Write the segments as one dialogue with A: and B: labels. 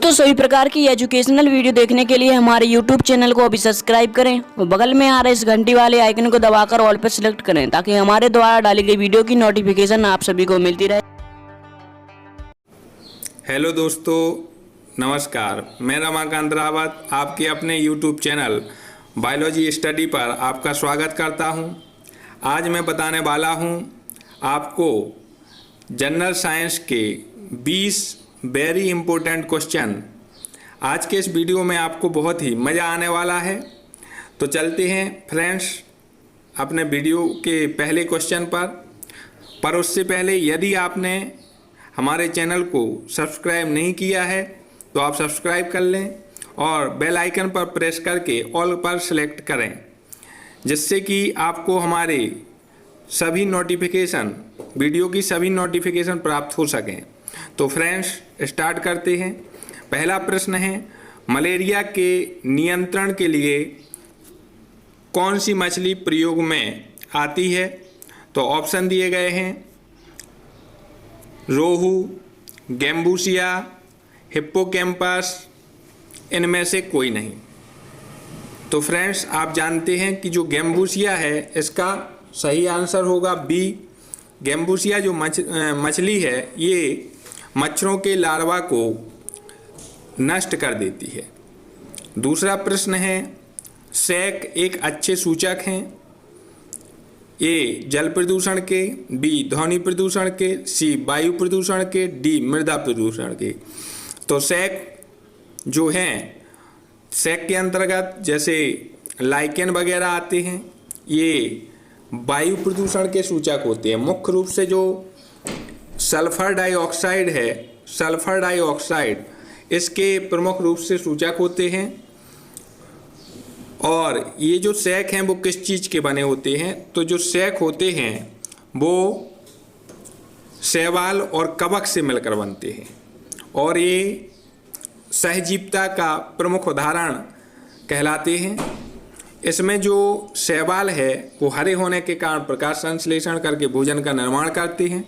A: दोस्तों सभी प्रकार की एजुकेशनल वीडियो देखने के लिए हमारे YouTube चैनल को अभी सब्सक्राइब करें और बगल में आ रहे इस घंटी वाले आइकन को दबाकर ऑल पर सिलेक्ट करें ताकि हमारे द्वारा डाली गई वीडियो की नोटिफिकेशन आप सभी को मिलती रहे।
B: हेलो दोस्तों, नमस्कार। मैं रमाकांत रावत आपके अपने YouTube चैनल बायोलॉजी स्टडी पर आपका स्वागत करता हूं। आज मैं बताने वाला हूं आपको जनरल साइंस के 20 वेरी इंपॉर्टेंट क्वेश्चन। आज के इस वीडियो में आपको बहुत ही मज़ा आने वाला है। तो चलते हैं फ्रेंड्स अपने वीडियो के पहले क्वेश्चन पर उससे पहले यदि आपने हमारे चैनल को सब्सक्राइब नहीं किया है तो आप सब्सक्राइब कर लें और बेल आइकन पर प्रेस करके ऑल पर सेलेक्ट करें, जिससे कि आपको हमारे सभी नोटिफिकेशन वीडियो की सभी नोटिफिकेशन प्राप्त हो सकें। तो फ्रेंड्स स्टार्ट करते हैं। पहला प्रश्न है, मलेरिया के नियंत्रण के लिए कौन सी मछली प्रयोग में आती है? तो ऑप्शन दिए गए हैं रोहू, गैम्बूसिया, हिप्पोकैम्पस, इनमें से कोई नहीं। तो फ्रेंड्स आप जानते हैं कि जो गैम्बूसिया है इसका सही आंसर होगा बी। गैम्बूसिया जो मछली है ये मच्छरों के लार्वा को नष्ट कर देती है। दूसरा प्रश्न है, सैक एक अच्छे सूचक हैं? ए जल प्रदूषण के, बी ध्वनि प्रदूषण के, सी वायु प्रदूषण के, डी मृदा प्रदूषण के। तो सैक जो हैं, सैक के अंतर्गत जैसे लाइकेन वगैरह आते हैं, ये वायु प्रदूषण के सूचक होते हैं। मुख्य रूप से जो सल्फर डाइऑक्साइड है, सल्फर डाइऑक्साइड इसके प्रमुख रूप से सूचक होते हैं। और ये जो सैक हैं वो किस चीज़ के बने होते हैं? तो जो सैक होते हैं वो शैवाल और कवक से मिलकर बनते हैं और ये सहजीवता का प्रमुख उदाहरण कहलाते हैं। इसमें जो शैवाल है वो हरे होने के कारण प्रकाश संश्लेषण करके भोजन का निर्माण करते हैं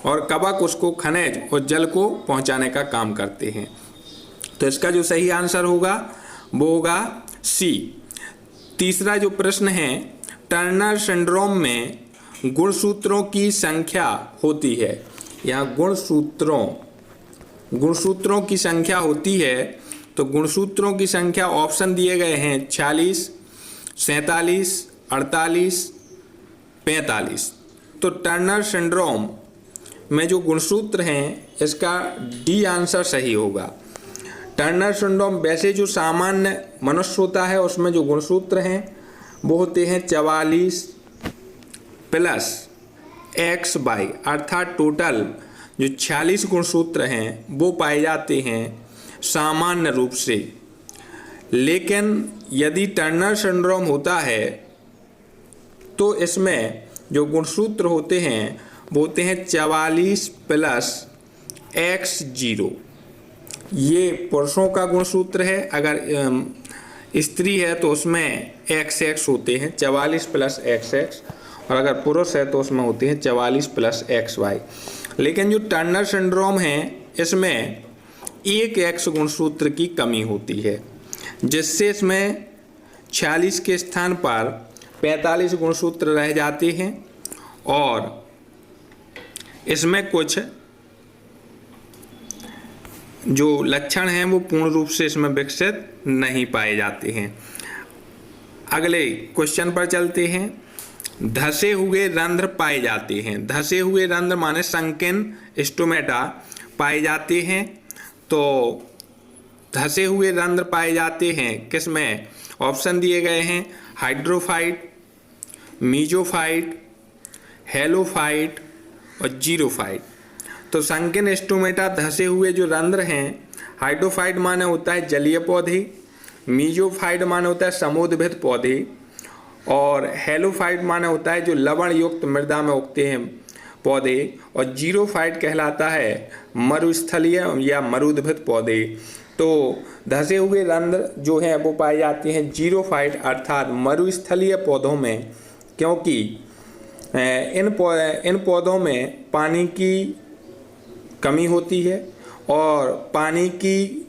B: और कवक उसको खनिज और जल को पहुंचाने का काम करते हैं। तो इसका जो सही आंसर होगा वो होगा सी। तीसरा जो प्रश्न है, टर्नर सिंड्रोम में गुणसूत्रों की संख्या होती है। यहाँ गुणसूत्रों की संख्या होती है। तो गुणसूत्रों की संख्या ऑप्शन दिए गए हैं 46, 47, 48, 45। तो टर्नर सिंड्रोम में जो गुणसूत्र हैं इसका डी आंसर सही होगा। टर्नर सिंड्रोम वैसे जो सामान्य मनुष्य होता है उसमें जो गुणसूत्र हैं वो होते हैं 44 प्लस XY, अर्थात टोटल जो 46 गुणसूत्र हैं वो पाए जाते हैं सामान्य रूप से। लेकिन यदि टर्नर सिंड्रोम होता है तो इसमें जो गुणसूत्र होते हैं वो होते हैं 44 प्लस X0। ये पुरुषों का गुणसूत्र है। अगर स्त्री है तो उसमें XX होते हैं 44 प्लस XX, और अगर पुरुष है तो उसमें होते हैं 44 प्लस XY। लेकिन जो टर्नर सिंड्रोम है इसमें एक X गुणसूत्र की कमी होती है, जिससे इसमें 46 के स्थान पर 45 गुणसूत्र रह जाते हैं और इसमें कुछ जो लक्षण हैं वो पूर्ण रूप से इसमें विकसित नहीं पाए जाते हैं। अगले क्वेश्चन पर चलते हैं। धसे हुए रंध्र पाए जाते हैं। धसे हुए रंध्र माने संकीर्ण स्टोमेटा पाए जाते हैं। तो धसे हुए रंध्र पाए जाते हैं किसमें? ऑप्शन दिए गए हैं हाइड्रोफाइट, मीजोफाइट, हेलोफाइट और जीरोफाइट। तो संकीर्ण स्टोमेटा धसे हुए जो रंध्र हैं, हाइड्रोफाइट माने होता है जलीय पौधे, मीजोफाइट माने होता है समुद्रभित पौधे, और हेलोफाइट माने होता है जो लवण युक्त मृदा में उगते हैं पौधे, और जीरोफाइट कहलाता है मरुस्थलीय या मरुद्भित पौधे। तो धसे हुए रंध्र जो हैं वो पाए जाते हैं जीरोफाइट अर्थात मरुस्थलीय पौधों में, क्योंकि इन पौधों में पानी की कमी होती है और पानी की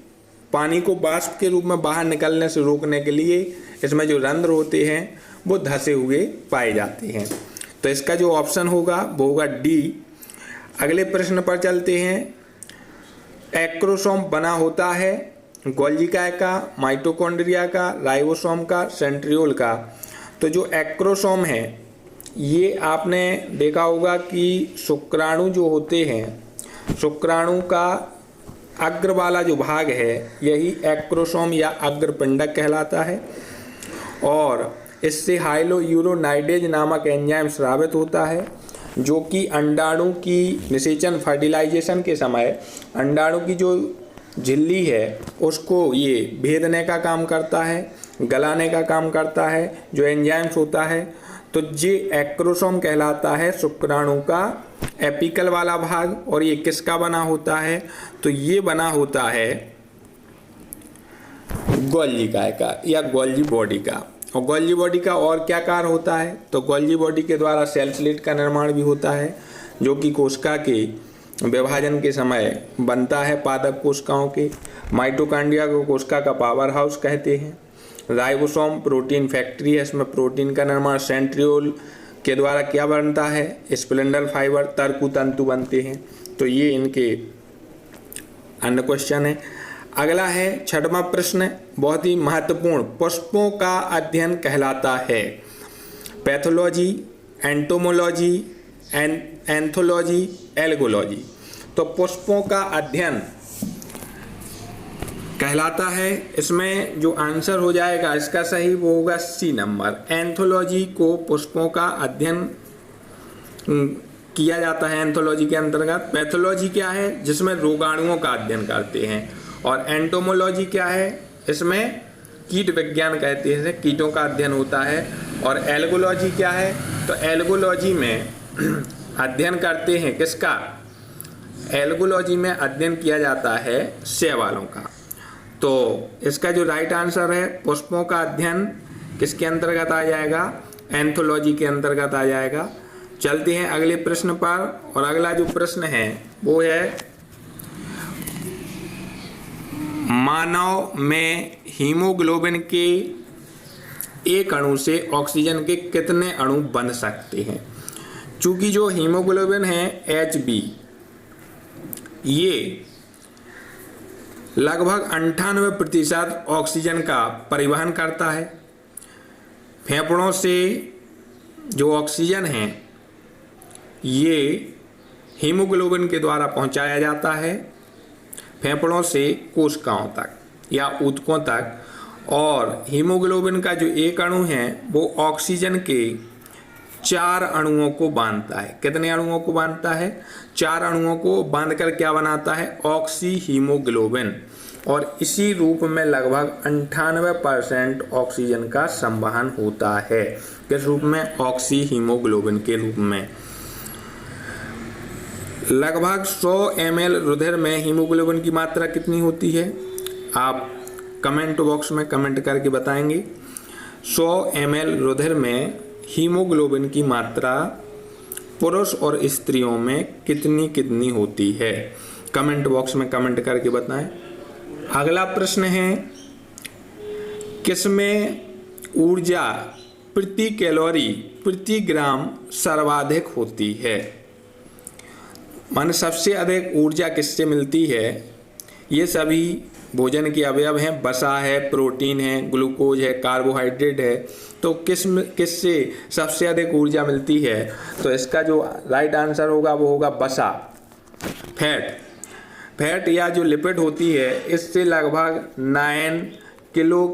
B: पानी को वाष्प के रूप में बाहर निकलने से रोकने के लिए इसमें जो रंध्र होते हैं वो धंसे हुए पाए जाते हैं। तो इसका जो ऑप्शन होगा वो होगा डी। अगले प्रश्न पर चलते हैं। एक्रोसोम बना होता है गोल्गी का, माइटोकॉन्ड्रिया का, राइबोसोम का, सेंट्रियोल का। तो जो एक्रोसोम है ये आपने देखा होगा कि शुक्राणु जो होते हैं, शुक्राणु का अग्र वाला जो भाग है यही एक्रोसोम या अग्रपिंडक कहलाता है और इससे हाइलोयूरोनाइडेज नामक एंजाइम स्रावित होता है जो कि अंडाणु की निषेचन फर्टिलाइजेशन के समय अंडाणु की जो झिल्ली है उसको ये भेदने का काम करता है, गलाने का काम करता है जो एंजाइम्स होता है। तो ये एक्रोसोम कहलाता है शुक्राणु का एपिकल वाला भाग। और ये किसका बना होता है? तो ये बना होता है गोल्गी का या गोल्गी बॉडी का। और गोल्गी बॉडी का और क्या कार्य होता है? तो गोल्गी बॉडी के द्वारा सेल स्लेट का निर्माण भी होता है जो कि कोशिका के विभाजन के समय बनता है पादप कोशिकाओं के। माइटोकॉन्ड्रिया को कोशिका का पावर हाउस कहते हैं। राइबोसोम प्रोटीन फैक्ट्री है, इसमें प्रोटीन का निर्माण। सेंट्रियोल के द्वारा क्या बनता है? स्प्लेंडल फाइबर तर्कु तंतु बनते हैं। तो ये इनके अन्य क्वेश्चन है। अगला है 6वां प्रश्न, बहुत ही महत्वपूर्ण। पुष्पों का अध्ययन कहलाता है पैथोलॉजी, एंटोमोलॉजी, एंथोलॉजी, एल्गोलॉजी। तो पुष्पों का अध्ययन कहलाता है। इसमें जो आंसर हो जाएगा इसका सही वो होगा सी नंबर। एंथोलॉजी को पुष्पों का अध्ययन किया जाता है एंथोलॉजी के अंतर्गत। पैथोलॉजी क्या है? जिसमें रोगाणुओं का अध्ययन करते हैं। और एंटोमोलॉजी क्या है? इसमें कीट विज्ञान कहते हैं, कीटों का अध्ययन होता है। और एल्गोलॉजी क्या है? तो एल्गोलॉजी में अध्ययन करते हैं किसका? एल्गोलॉजी में अध्ययन किया जाता है शैवालों का। तो इसका जो राइट आंसर है पुष्पों का अध्ययन किसके अंतर्गत आ जाएगा? एंथोलॉजी के अंतर्गत आ जाएगा। चलते हैं अगले प्रश्न पर। और अगला जो प्रश्न है वो है मानव में हीमोग्लोबिन के एक अणु से ऑक्सीजन के कितने अणु बन सकते हैं? चूंकि जो हीमोग्लोबिन है Hb ये लगभग 98% ऑक्सीजन का परिवहन करता है। फेफड़ों से जो ऑक्सीजन है ये हीमोग्लोबिन के द्वारा पहुंचाया जाता है फेफड़ों से कोशिकाओं तक या ऊतकों तक। और हीमोग्लोबिन का जो एक अणु है वो ऑक्सीजन के 4 अणुओं को बांधता है। कितने अणुओं को बांधता है? 4 अणुओं को बांधकर क्या बनाता है? Oxy haemoglobin. और इसी रूप में लगभग 98% ऑक्सीजन का संवहन होता है। किस रूप में? ऑक्सी हीमोग्लोबिन के रूप में। लगभग 100 ml रुधिर में हीमोग्लोबिन की मात्रा कितनी होती है? आप कमेंट बॉक्स में कमेंट करके बताएंगे। 100 ml रुधिर में हीमोग्लोबिन की मात्रा पुरुष और स्त्रियों में कितनी कितनी होती है? कमेंट बॉक्स में कमेंट करके बताएं। अगला प्रश्न है किसमें ऊर्जा प्रति कैलोरी प्रति ग्राम सर्वाधिक होती है? माने सबसे अधिक ऊर्जा किससे मिलती है? ये सभी भोजन के अवयव हैं। वसा है, प्रोटीन है, ग्लूकोज है, कार्बोहाइड्रेट है। तो किससे सबसे अधिक ऊर्जा मिलती है? तो इसका जो राइट आंसर होगा वो होगा वसा, फैट या जो लिपिड होती है इससे लगभग 9 किलो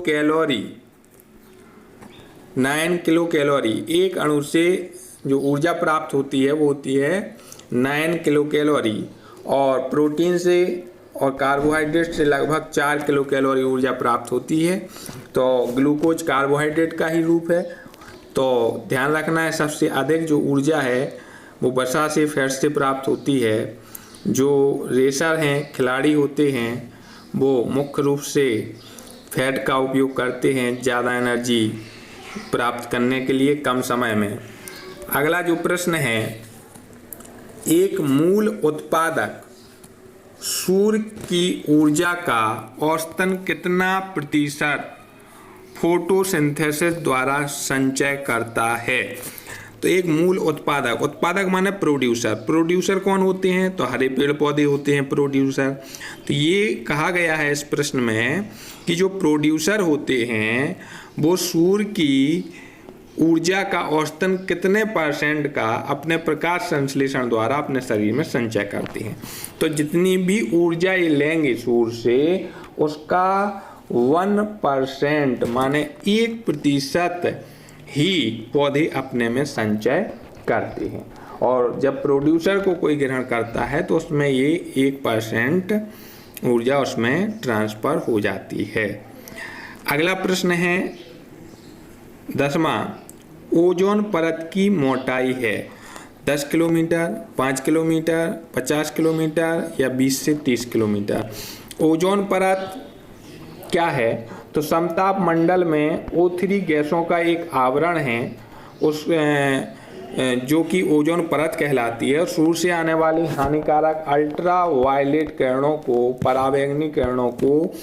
B: कैलोरी एक अणु से जो ऊर्जा प्राप्त होती है वो होती है 9 किलो कैलोरी। और प्रोटीन से और कार्बोहाइड्रेट से लगभग 4 किलो कैलोरी ऊर्जा प्राप्त होती है। तो ग्लूकोज कार्बोहाइड्रेट का ही रूप है। तो ध्यान रखना है सबसे अधिक जो ऊर्जा है वो वसा से, फैट से प्राप्त होती है। जो रेसर हैं, खिलाड़ी होते हैं, वो मुख्य रूप से फैट का उपयोग करते हैं ज़्यादा एनर्जी प्राप्त करने के लिए कम समय में। अगला जो प्रश्न है, एक मूल उत्पादक सूर्य की ऊर्जा का औसतन कितना प्रतिशत फोटोसिंथेसिस द्वारा संचय करता है? तो एक मूल उत्पादक, उत्पादक माने प्रोड्यूसर, प्रोड्यूसर कौन होते हैं? तो हरे पेड़ पौधे होते हैं प्रोड्यूसर। तो ये कहा गया है इस प्रश्न में कि जो प्रोड्यूसर होते हैं वो सूर्य की ऊर्जा का औसतन कितने % का अपने प्रकाश संश्लेषण द्वारा अपने शरीर में संचय करते हैं। तो जितनी भी ऊर्जा ये लेंगे सूर्य से, उसका 1% माने 1% ही पौधे अपने में संचय करते हैं। और जब प्रोड्यूसर को कोई ग्रहण करता है तो उसमें ये 1% ऊर्जा उसमें ट्रांसफर हो जाती है। अगला प्रश्न है 10वां, ओजोन परत की मोटाई है 10 किलोमीटर, 5 किलोमीटर, 50 किलोमीटर या 20 से 30 किलोमीटर। ओजोन परत क्या है? तो समताप मंडल में O3 गैसों का एक आवरण है, उस जो कि ओजोन परत कहलाती है। सूर्य से आने वाली हानिकारक अल्ट्रा वायलेट किरणों को, पराबैंगनी किरणों को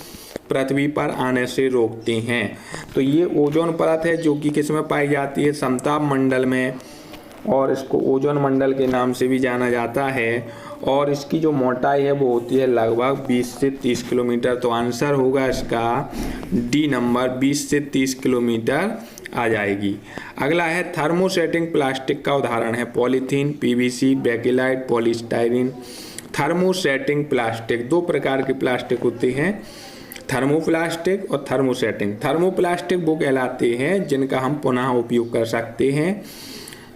B: पृथ्वी पर आने से रोकती हैं। तो ये ओजोन परत है जो कि किसमें पाई जाती है? समताप मंडल में, और इसको ओजोन मंडल के नाम से भी जाना जाता है। और इसकी जो मोटाई है वो होती है लगभग 20 से 30 किलोमीटर। तो आंसर होगा इसका डी नंबर, 20 से 30 किलोमीटर आ जाएगी। अगला है थर्मोसेटिंग प्लास्टिक का उदाहरण है polythene, PVC, bakelite, polystyrene. Thermosetting plastic, दो प्रकार के प्लास्टिक होते हैं, थर्मोप्लास्टिक और थर्मोसेटिंग। थर्मोप्लास्टिक वो कहलाते हैं जिनका हम पुनः उपयोग कर सकते हैं,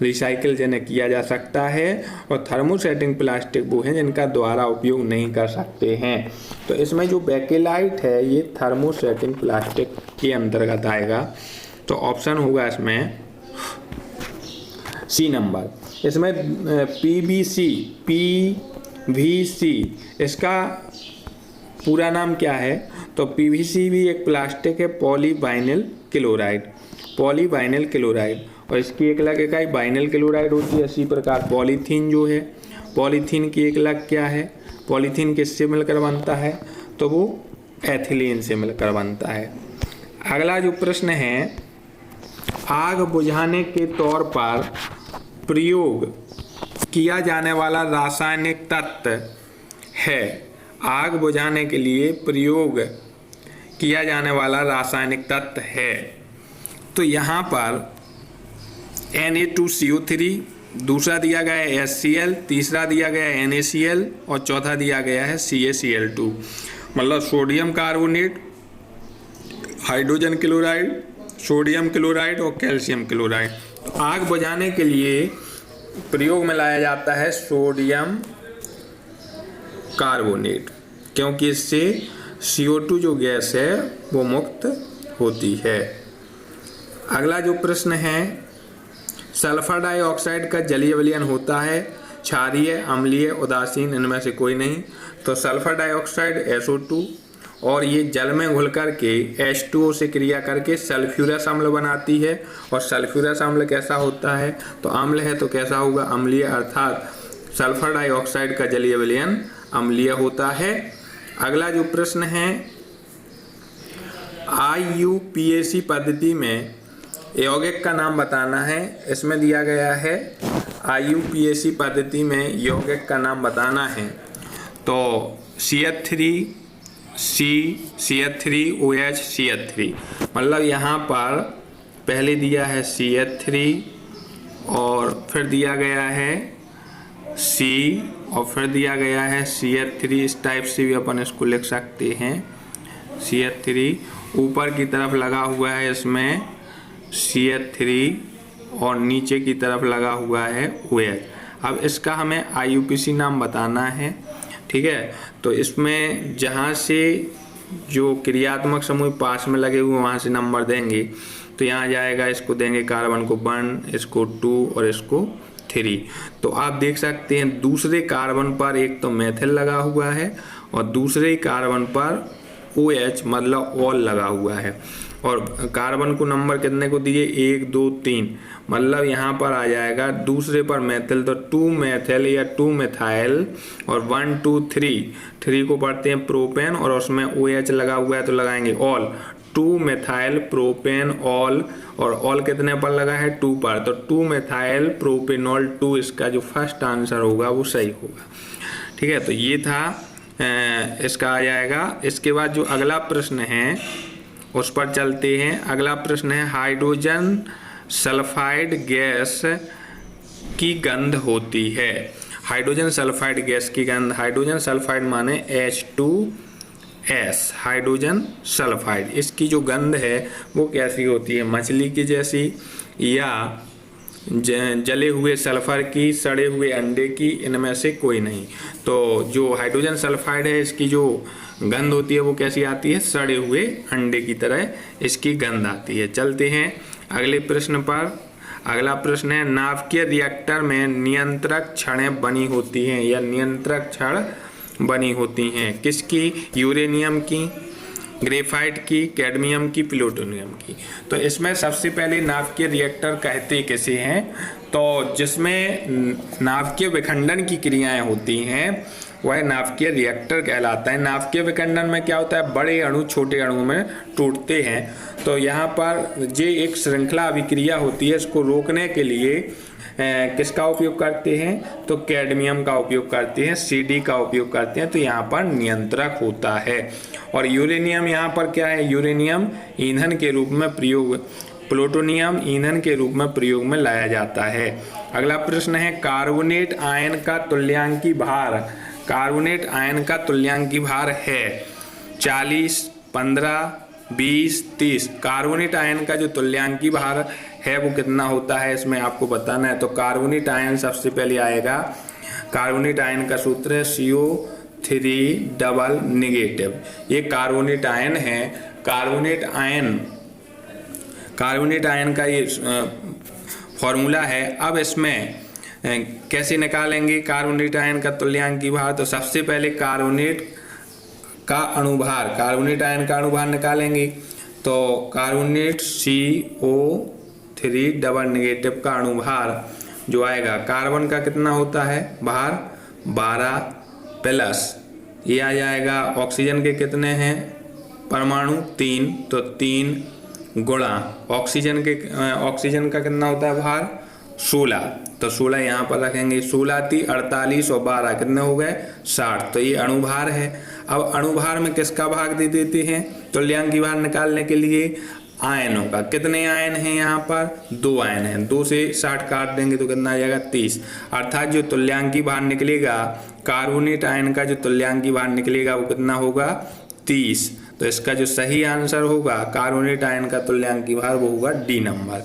B: रिसाइकिल जिन्हें किया जा सकता है, और थर्मोसेटिंग प्लास्टिक वो हैं जिनका दोबारा उपयोग नहीं कर सकते हैं। तो इसमें जो बेकेलाइट है ये थर्मोसेटिंग प्लास्टिक के अंतर्गत आएगा। तो ऑप्शन होगा इसमें सी नंबर। इसमें पीवीसी, इसका पूरा नाम क्या है? तो पीवीसी भी एक प्लास्टिक है, पॉलीवाइनिल क्लोराइड, और इसकी एक अलग इकाई वाइनिल क्लोराइड होती है। इसी प्रकार पॉलीथीन जो है, पॉलीथीन की एक अलग क्या है? पॉलीथीन किससे मिलकर बनता है? तो वो एथिलीन से मिलकर बनता है। अगला जो प्रश्न है, आग बुझाने के तौर पर प्रयोग किया जाने वाला रासायनिक तत्व है। आग बुझाने के लिए प्रयोग किया जाने वाला रासायनिक तत्व है। तो यहाँ पर Na2CO3, दूसरा दिया गया है HCl, तीसरा दिया गया है NaCl और चौथा दिया गया है CaCl2। मतलब sodium carbonate, hydrogen chloride, sodium chloride और कैल्शियम क्लोराइड। आग बुझाने के लिए प्रयोग में लाया जाता है सोडियम कार्बोनेट, क्योंकि इससे CO2 जो गैस है वो मुक्त होती है। अगला जो प्रश्न है, सल्फर डाइऑक्साइड का जलीय विलयन होता है क्षारीय, अम्लीय, उदासीन, इनमें से कोई नहीं। तो सल्फर डाइऑक्साइड SO2, और ये जल में घुल करके H2O से क्रिया करके सल्फ्यूरस अम्ल बनाती है। और सल्फ्यूरस अम्ल कैसा होता है? तो अम्ल है तो कैसा होगा? अम्लीय, अर्थात सल्फर डाइऑक्साइड का जलीय विलयन अम्लीय होता है। अगला जो प्रश्न है, IUPAC पद्धति में यौगिक का नाम बताना है। इसमें दिया गया है IUPAC पद्धति में यौगिक का नाम बताना है। तो CH3OH CH3, मतलब यहाँ पर पहले दिया है CH3 और फिर दिया गया है C और फिर दिया गया है CH3। इस टाइप से भी अपन इसको लिख सकते हैं। CH3 ऊपर की तरफ लगा हुआ है, इसमें CH3 और नीचे की तरफ लगा हुआ है OH। अब इसका हमें IUPAC नाम बताना है, ठीक है। तो इसमें जहाँ से जो क्रियात्मक समूह पास में लगे हुए वहाँ से नंबर देंगे। तो यहाँ जाएगा, इसको देंगे कार्बन को 1, इसको 2 और इसको 3। तो आप देख सकते हैं दूसरे कार्बन पर एक तो मेथिल लगा हुआ है और दूसरे कार्बन पर OH मतलब ऑल लगा हुआ है। और कार्बन को नंबर कितने को दिए, 1 2 3, मतलब यहाँ पर आ जाएगा दूसरे पर मेथिल, तो 2 मेथिल या 2 मेथाइल, और 1 2 3 को पढ़ते हैं प्रोपेन, और उसमें OH लगा हुआ है तो लगाएंगे ऑल, 2 मेथाइल प्रोपेन ऑल, और ऑल कितने पर लगा है, 2 पर, तो 2 मेथाइल प्रोपेनॉल 2, इसका जो फर्स्ट आंसर होगा वो सही होगा। ठीक है, तो ये था इसका आ जाएगा। इसके बाद जो अगला प्रश्न है उस पर चलते हैं। अगला प्रश्न है हाइड्रोजन सल्फाइड गैस की गंध होती है। हाइड्रोजन सल्फाइड गैस की गंध, हाइड्रोजन सल्फाइड माने H2S, हाइड्रोजन सल्फाइड, इसकी जो गंध है वो कैसी होती है, मछली की जैसी, या जले हुए सल्फर की, सड़े हुए अंडे की, इनमें से कोई नहीं। तो जो हाइड्रोजन सल्फाइड है इसकी जो गंध होती है वो कैसी आती है, सड़े हुए अंडे की तरह इसकी गंध आती है। चलते हैं अगले प्रश्न पर। अगला प्रश्न है नाभिकीय रिएक्टर में नियंत्रक छड़ें बनी होती हैं, या नियंत्रक छड़ बनी होती हैं किसकी, यूरेनियम की, ग्रेफाइट की, कैडमियम की, प्लूटोनियम की। तो इसमें सबसे पहले नाभिकीय रिएक्टर कहते किसे हैं, तो जिसमें नाभिकीय विखंडन की क्रियाएं होती हैं वह नाभिकीय रिएक्टर कहलाता है। नाभिकीय विखंडन में क्या होता है, बड़े अणु छोटे अणुओं में टूटते हैं। तो यहाँ पर ये एक श्रृंखला अभिक्रिया होती है, इसको रोकने के लिए किसका उपयोग करते हैं, तो कैडमियम का उपयोग करते हैं, CD का उपयोग करते हैं, तो यहाँ पर नियंत्रक होता है। और यूरेनियम यहाँ पर क्या है, यूरेनियम ईंधन के रूप में प्रयोग, प्लूटोनियम ईंधन के रूप में प्रयोग में लाया जाता है। अगला प्रश्न है कार्बोनेट आयन का तुल्यांकी भार, कार्बोनेट आयन का तुल्यांकी भार है 40, 15, 20, 30। कार्बोनेट आयन का जो तुल्यांकी भार है वो कितना होता है, इसमें आपको बताना है। तो कार्बोनेट आयन सबसे पहले आएगा, कार्बोनेट आयन का सूत्र है CO3 डबल नेगेटिव। ये कार्बोनेट आयन है। कार्बोनेट आयन का ये फॉर्मूला है। अब इसमें कैसे निकालेंगे कार्बोनेट आयन का तुल्यांकी भार, तो सबसे पहले कार्बोनेट का अणुभार, कार्बोनेट आयन का अणुभार निकालेंगे। तो कार्बोनेट CO3 डबल नेगेटिव का अणुभार जो आएगा, कार्बन का कितना होता है भार 12 प्लस ये आ जाएगा, ऑक्सीजन के कितने हैं परमाणु 3, तो 3 गुणा ऑक्सीजन का कितना होता है भार 16, तो 16 यहाँ पर रखेंगे, 16 × 48 और 12 कितने हो गए 60, तो ये अणुभार है। अब अणुभार में किसका भाग दे देते हैं तुल्यांकी भार निकालने के लिए, आयनों का। कितने आयन हैं यहाँ पर 2 आयन हैं, 2 से 60 काट देंगे तो कितना आ जाएगा 30, अर्थात जो तुल्यांकी भार निकलेगा कार्बोनेट आयन का जो तुल्यांकी भार निकलेगा वो कितना होगा 30। तो इसका जो सही आंसर होगा कार्बोनेट आयन का तुल्यांकी भार वो होगा D नंबर।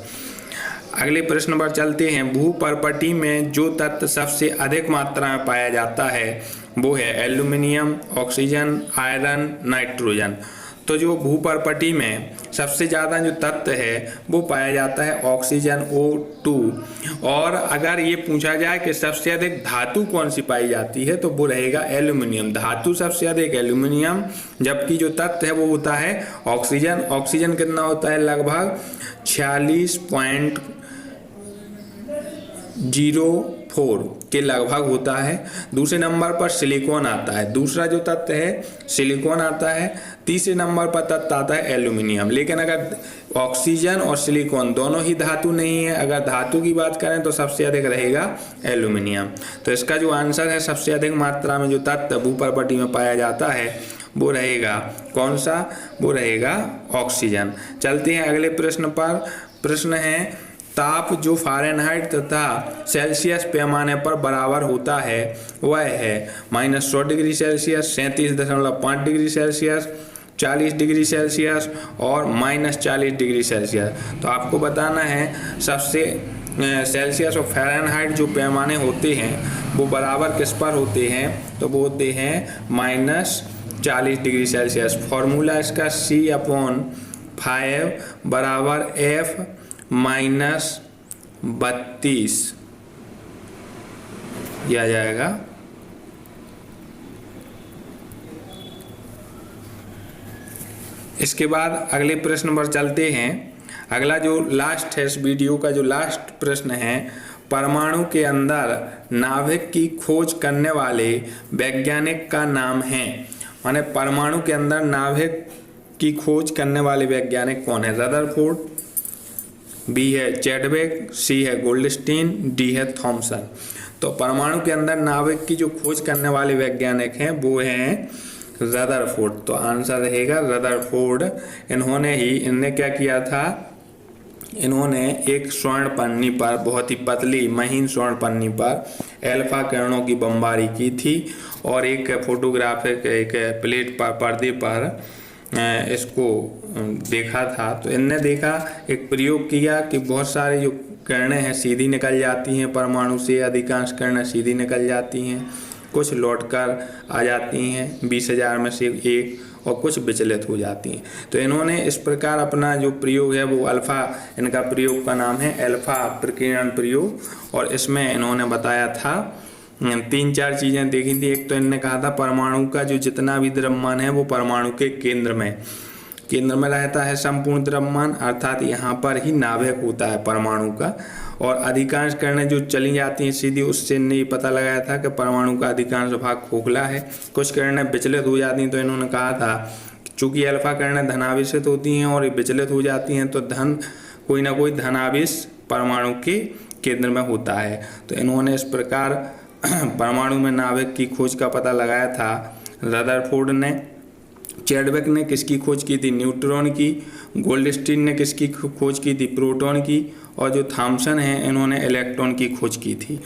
B: अगले प्रश्न पर चलते हैं। भूपर्पटी में जो तत्व सबसे अधिक मात्रा में पाया जाता है वो है एल्यूमिनियम, ऑक्सीजन, आयरन, नाइट्रोजन। तो जो भूपर्पटी में सबसे ज़्यादा जो तत्व है वो पाया जाता है ऑक्सीजन O2। और अगर ये पूछा जाए कि सबसे अधिक धातु कौन सी पाई जाती है तो वो रहेगा एल्यूमिनियम। धातु सबसे अधिक एल्यूमिनियम, जबकि जो तत्व है वो होता है ऑक्सीजन। ऑक्सीजन कितना होता है लगभग 46.04 के लगभग होता है। दूसरे नंबर पर सिलिकॉन आता है, दूसरा जो तत्व है सिलिकॉन आता है। तीसरे नंबर पर तत्व आता है एल्यूमिनियम। लेकिन अगर ऑक्सीजन और सिलिकॉन दोनों ही धातु नहीं है, अगर धातु की बात करें तो सबसे अधिक रहेगा एल्यूमिनियम। तो इसका जो आंसर है सबसे अधिक मात्रा में जो तत्व भूपर्पटी में पाया जाता है वो रहेगा कौन सा, वो रहेगा ऑक्सीजन। चलते हैं अगले प्रश्न पर। प्रश्न है ताप जो फ़ारेनहाइट तथा सेल्सियस पैमाने पर बराबर होता है वह है -100 degree Celsius, 37.5 degree Celsius, 40 degree Celsius और -40 डिग्री सेल्सियस। तो आपको बताना है सबसे सेल्सियस और फ़ारेनहाइट जो पैमाने होते हैं वो बराबर किस पर होते हैं, तो वो होते हैं -40 डिग्री सेल्सियस। फॉर्मूला इसका C/5 बराबर F -32 दिया जाएगा। इसके बाद अगले प्रश्न पर चलते हैं। अगला जो लास्ट है इस वीडियो का, जो लास्ट प्रश्न है, परमाणु के अंदर नाभिक की खोज करने वाले वैज्ञानिक का नाम है। माने परमाणु के अंदर नाभिक की खोज करने वाले वैज्ञानिक कौन है? रदरफोर्ड, बी है चैडविक, सी है गोल्डस्टीन, डी है थॉमसन। तो परमाणु के अंदर नाभिक की जो खोज करने वाले वैज्ञानिक हैं वो हैं रदरफोर्ड। तो आंसर रहेगा रदरफोर्ड। इनने क्या किया था, इन्होंने एक स्वर्ण पन्नी पर, बहुत ही पतली महीन स्वर्ण पन्नी पर अल्फा किरणों की बमबारी की थी और एक फोटोग्राफिक एक प्लेट पर, पर्दे पर इसको देखा था। तो इनने देखा, एक प्रयोग किया कि बहुत सारे जो किरणें हैं सीधी निकल जाती हैं परमाणु से, अधिकांश किरणें सीधी निकल जाती हैं, कुछ लौटकर आ जाती हैं 20,000 में से एक, और कुछ विचलित हो जाती हैं। तो इन्होंने इस प्रकार अपना जो प्रयोग है वो अल्फा, इनका प्रयोग का नाम है अल्फा प्रकीर्णन प्रयोग, और इसमें इन्होंने बताया था 3-4 चीज़ें देखी थी। एक तो इन्होंने कहा था परमाणु का जो जितना भी द्रव्यमान है वो परमाणु के केंद्र में रहता है संपूर्ण द्रव्यमान, अर्थात यहाँ पर ही नाभिक होता है परमाणु का। और अधिकांश किरणें जो चली जाती हैं सीधी, उससे इन्हें ये पता लगाया था कि परमाणु का अधिकांश भाग खोखला है। कुछ किरणें विचलित हो जाती हैं, तो इन्होंने कहा था चूंकि अल्फा किरणें धनावेशित होती हैं और विचलित हो जाती हैं, तो कोई ना कोई धनावेश परमाणु के केंद्र में होता है। तो इन्होंने इस प्रकार परमाणु में नाभिक की खोज का पता लगाया था रदरफोर्ड ने। चैडविक ने किसकी खोज की थी? न्यूट्रॉन की। गोल्डस्टीन ने किसकी खोज की थी? प्रोटॉन की। और जो थॉमसन है इन्होंने इलेक्ट्रॉन की खोज की थी।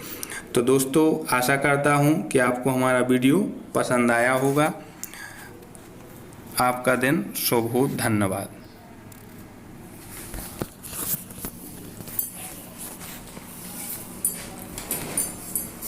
B: तो दोस्तों आशा करता हूँ कि आपको हमारा वीडियो पसंद आया होगा। आपका दिन शुभ हो। धन्यवाद।